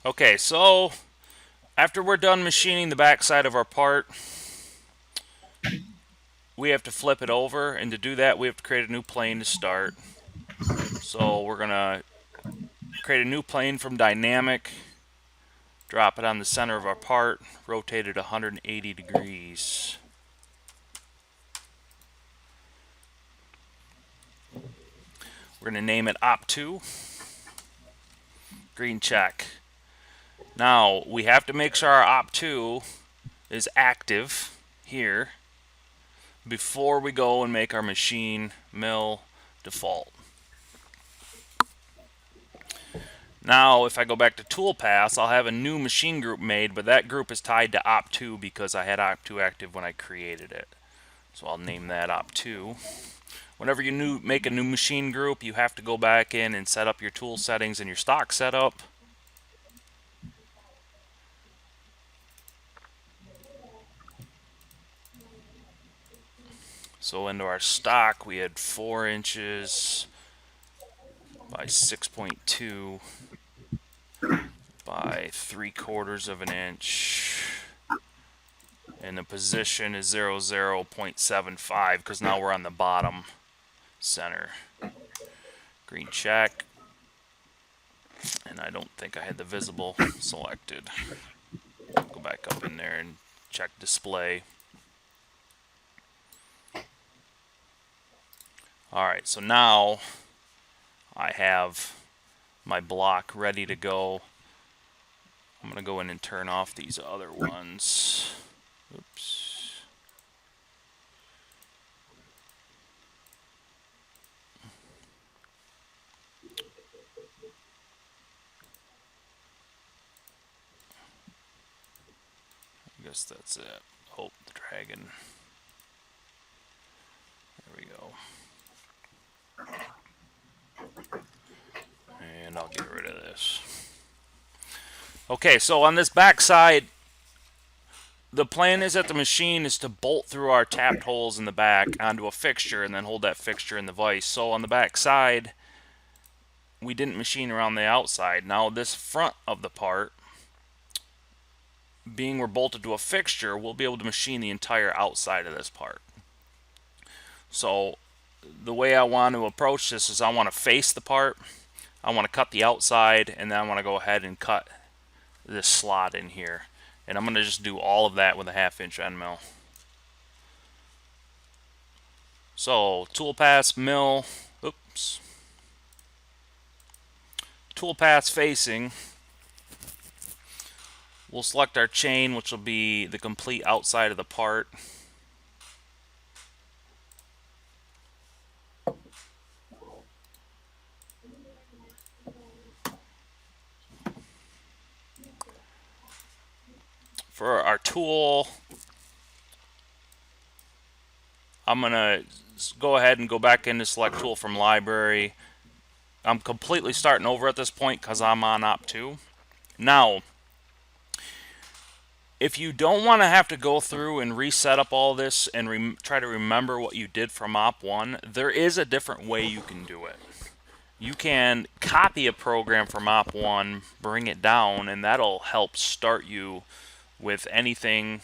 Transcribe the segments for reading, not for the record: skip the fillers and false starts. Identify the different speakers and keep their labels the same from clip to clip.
Speaker 1: Okay, so after we're done machining the backside of our part, we have to flip it over, and to do that we have to create a new plane to start. So we're gonna create a new plane from dynamic, drop it on the center of our part, rotate it 180 degrees. We're gonna name it Op2, green check. Now we have to make sure our Op2 is active here before we go and make our machine mill default. Now, if I go back to toolpaths, I'll have a new machine group made, but that group is tied to Op2 because I had Op2 active when I created it. So I'll name that Op2. Whenever you make a new machine group, you have to go back in and set up your tool settings and your stock setup. So into our stock, we had 4 inches by 6.2 by 3/4 of an inch. And the position is 0.75 because now we're on the bottom center. Green check. And I don't think I had the visible selected. Go back up in there and check display. Alright, so now I have my block ready to go. I'm going to go in and turn off these other ones. Oops. I guess that's it. Oh, the dragon. There we go. And I'll get rid of this. Okay, so on this back side, the plan is that the machine is to bolt through our tapped holes in the back onto a fixture and then hold that fixture in the vise. So on the back side, we didn't machine around the outside. Now this front of the part, being we're bolted to a fixture, we'll be able to machine the entire outside of this part. So the way I want to approach this is I want to face the part, I want to cut the outside, and then I want to go ahead and cut this slot in here. And I'm going to just do all of that with a 1/2 inch end mill. So toolpaths, mill, oops. Toolpaths facing. We'll select our chain, which will be the complete outside of the part. For our tool, I'm going to go ahead and go back into select tool from library. I'm completely starting over at this point because I'm on Op2. Now, if you don't want to have to go through and reset up all this and try to remember what you did from Op1, there is a different way you can do it. You can copy a program from Op1, bring it down, and that'll help start you with anything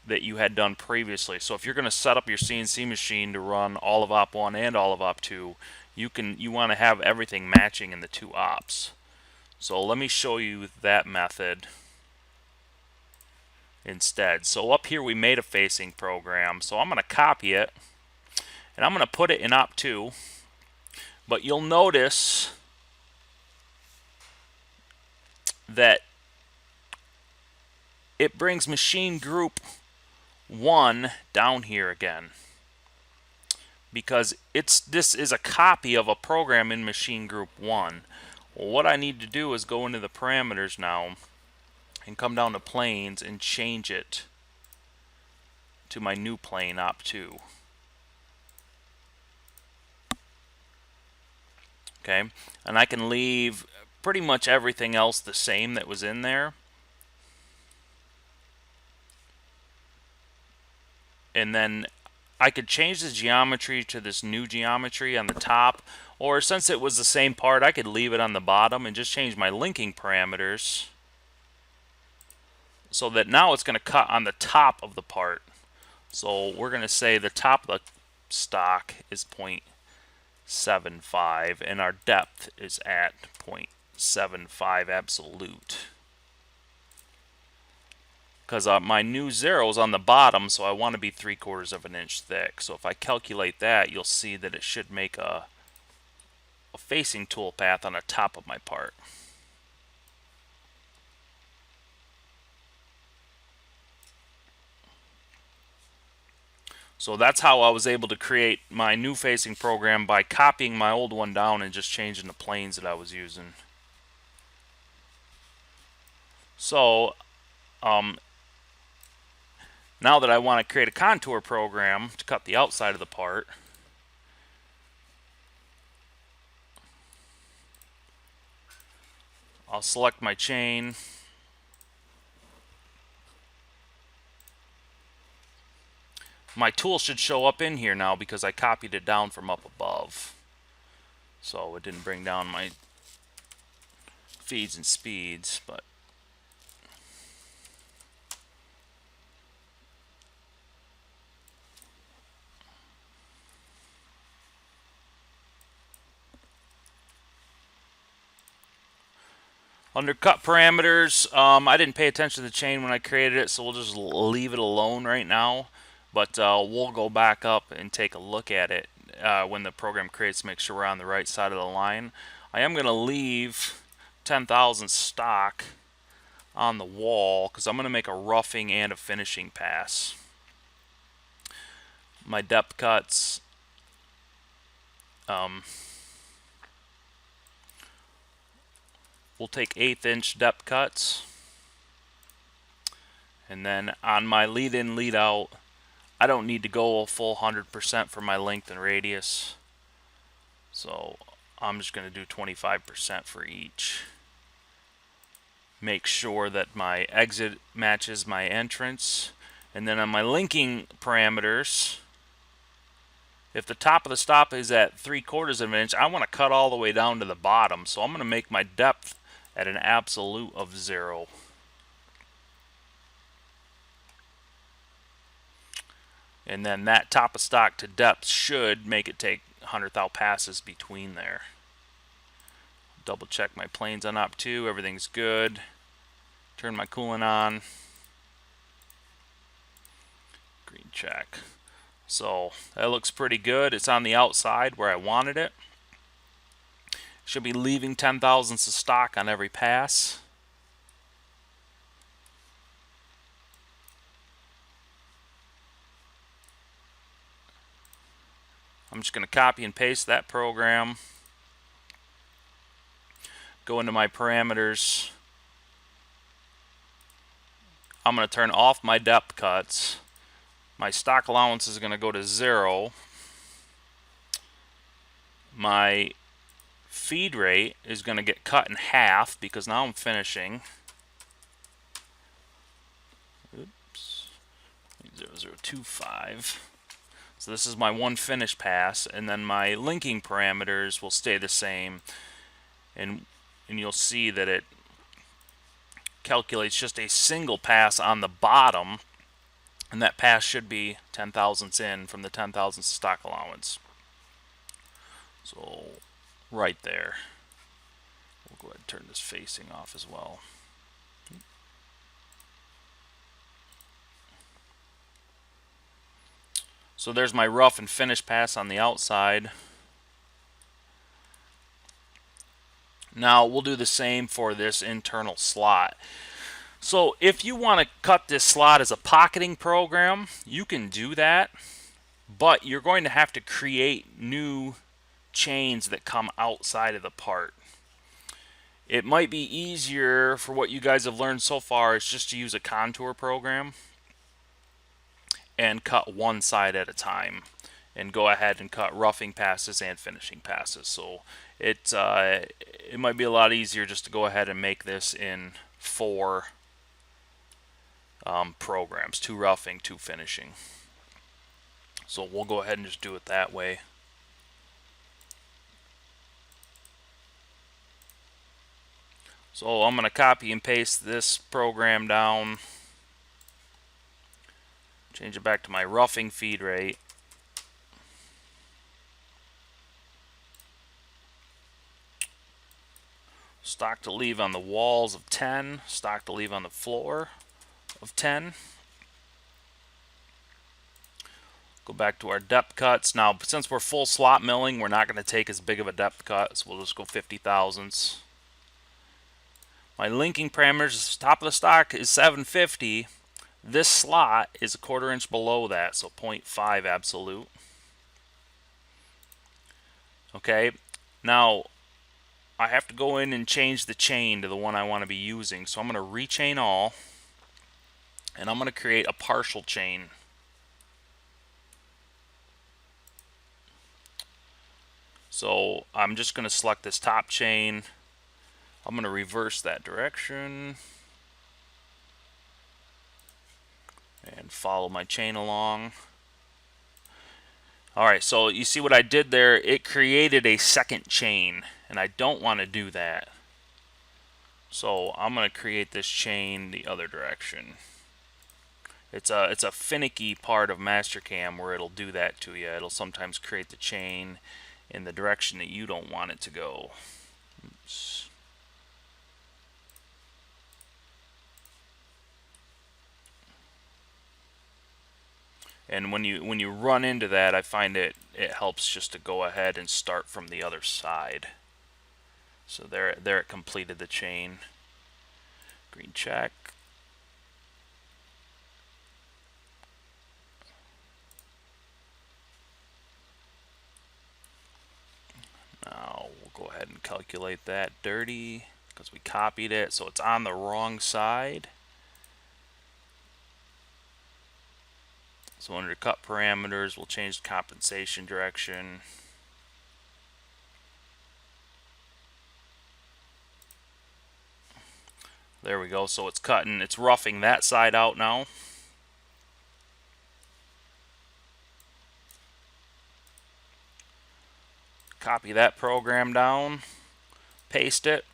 Speaker 1: that you had done previously. So if you're going to set up your CNC machine to run all of Op1 and all of Op2, you want to have everything matching in the two ops. So let me show you that method instead. So up here we made a facing program. So I'm going to copy it and I'm going to put it in Op2. But you'll notice that it brings machine group 1 down here again, because this is a copy of a program in machine group 1. Well, what I need to do is go into the parameters now and come down to planes and change it to my new plane Op2. Okay, and I can leave pretty much everything else the same that was in there. And then I could change the geometry to this new geometry on the top, or since it was the same part, I could leave it on the bottom and just change my linking parameters so that now it's going to cut on the top of the part. So we're going to say the top of the stock is 0.75 and our depth is at 0.75 absolute. Because my new zero is on the bottom, so I want to be 3/4 of an inch thick. So if I calculate that, you'll see that it should make a facing toolpath on the top of my part. So that's how I was able to create my new facing program, by copying my old one down and just changing the planes that I was using. So now that I want to create a contour program to cut the outside of the part, I'll select my chain. My tool should show up in here now because I copied it down from up above. So it didn't bring down my feeds and speeds, but under cut parameters, I didn't pay attention to the chain when I created it, so we'll just leave it alone right now. But we'll go back up and take a look at it when the program creates, make sure we're on the right side of the line. I am going to leave 10,000 stock on the wall because I'm going to make a roughing and a finishing pass. My depth cuts, we'll take 1/8 inch depth cuts, and then on my lead in lead out, I don't need to go a full 100% for my length and radius, so I'm just going to do 25% for each. Make sure that my exit matches my entrance, and then on my linking parameters, if the top of the stop is at 3/4 of an inch, I want to cut all the way down to the bottom, so I'm going to make my depth at an absolute of 0. And then that top of stock to depth should make it take 100th passes between there. Double check my planes on Op2, everything's good. Turn my coolant on. Green check. So that looks pretty good. It's on the outside where I wanted it. Should be leaving 10 thousandths of stock on every pass. I'm just going to copy and paste that program. Go into my parameters. I'm going to turn off my depth cuts. My stock allowance is going to go to 0. My feed rate is going to get cut in half because now I'm finishing. Oops. 0025. So this is my one finish pass, and then my linking parameters will stay the same, and you'll see that it calculates just a single pass on the bottom, and that pass should be 10 thousandths in from the 10 thousandths stock allowance. So right there. We'll go ahead and turn this facing off as well. So there's my rough and finish pass on the outside. Now we'll do the same for this internal slot. So if you want to cut this slot as a pocketing program, you can do that, but you're going to have to create new chains that come outside of the part. It might be easier for what you guys have learned so far is just to use a contour program and cut one side at a time, and go ahead and cut roughing passes and finishing passes. So it might be a lot easier just to go ahead and make this in 4 programs, 2 roughing, 2 finishing. So we'll go ahead and just do it that way. So I'm going to copy and paste this program down. Change it back to my roughing feed rate. Stock to leave on the walls of 10. Stock to leave on the floor of 10. Go back to our depth cuts. Now, since we're full slot milling, we're not going to take as big of a depth cut, so we'll just go 50 thousandths. My linking parameters, top of the stock is 750. This slot is a 1/4 inch below that, so 0.5 absolute. Okay, now I have to go in and change the chain to the one I want to be using. So I'm going to rechain all, and I'm going to create a partial chain. So I'm just going to select this top chain. I'm going to reverse that direction and follow my chain along. Alright, so you see what I did there? It created a second chain, and I don't want to do that. So I'm going to create this chain the other direction. It's a finicky part of Mastercam where it'll do that to you. It'll sometimes create the chain in the direction that you don't want it to go. Oops. And when you run into that, I find it helps just to go ahead and start from the other side. So there it completed the chain. Green check. Now we'll go ahead and calculate that dirty because we copied it, so it's on the wrong side. So under cut parameters, we'll change the compensation direction. There we go. So it's cutting, it's roughing that side out now. Copy that program down, paste it,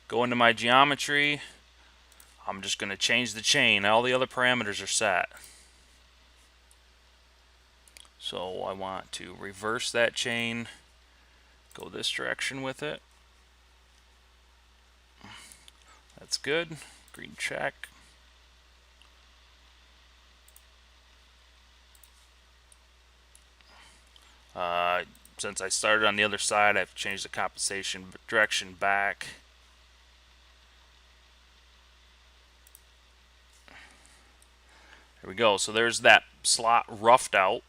Speaker 1: go into my geometry. I'm just going to change the chain. All the other parameters are set. So I want to reverse that chain, go this direction with it. That's good. Green check. Since I started on the other side, I've changed the compensation direction back. There we go. So there's that slot roughed out.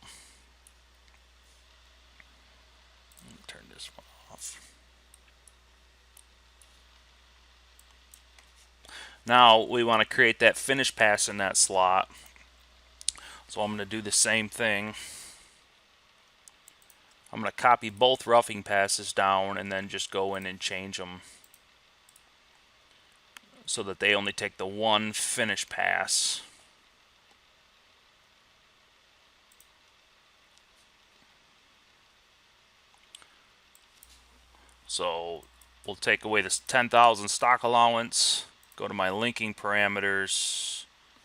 Speaker 1: Turn this one off. Now we want to create that finish pass in that slot. So I'm going to do the same thing. I'm going to copy both roughing passes down and then just go in and change them so that they only take the one finish pass. So we'll take away this 10,000 stock allowance, go to my linking parameters,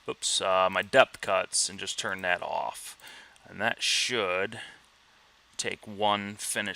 Speaker 1: oops, my depth cuts, and just turn that off. And that should take one finish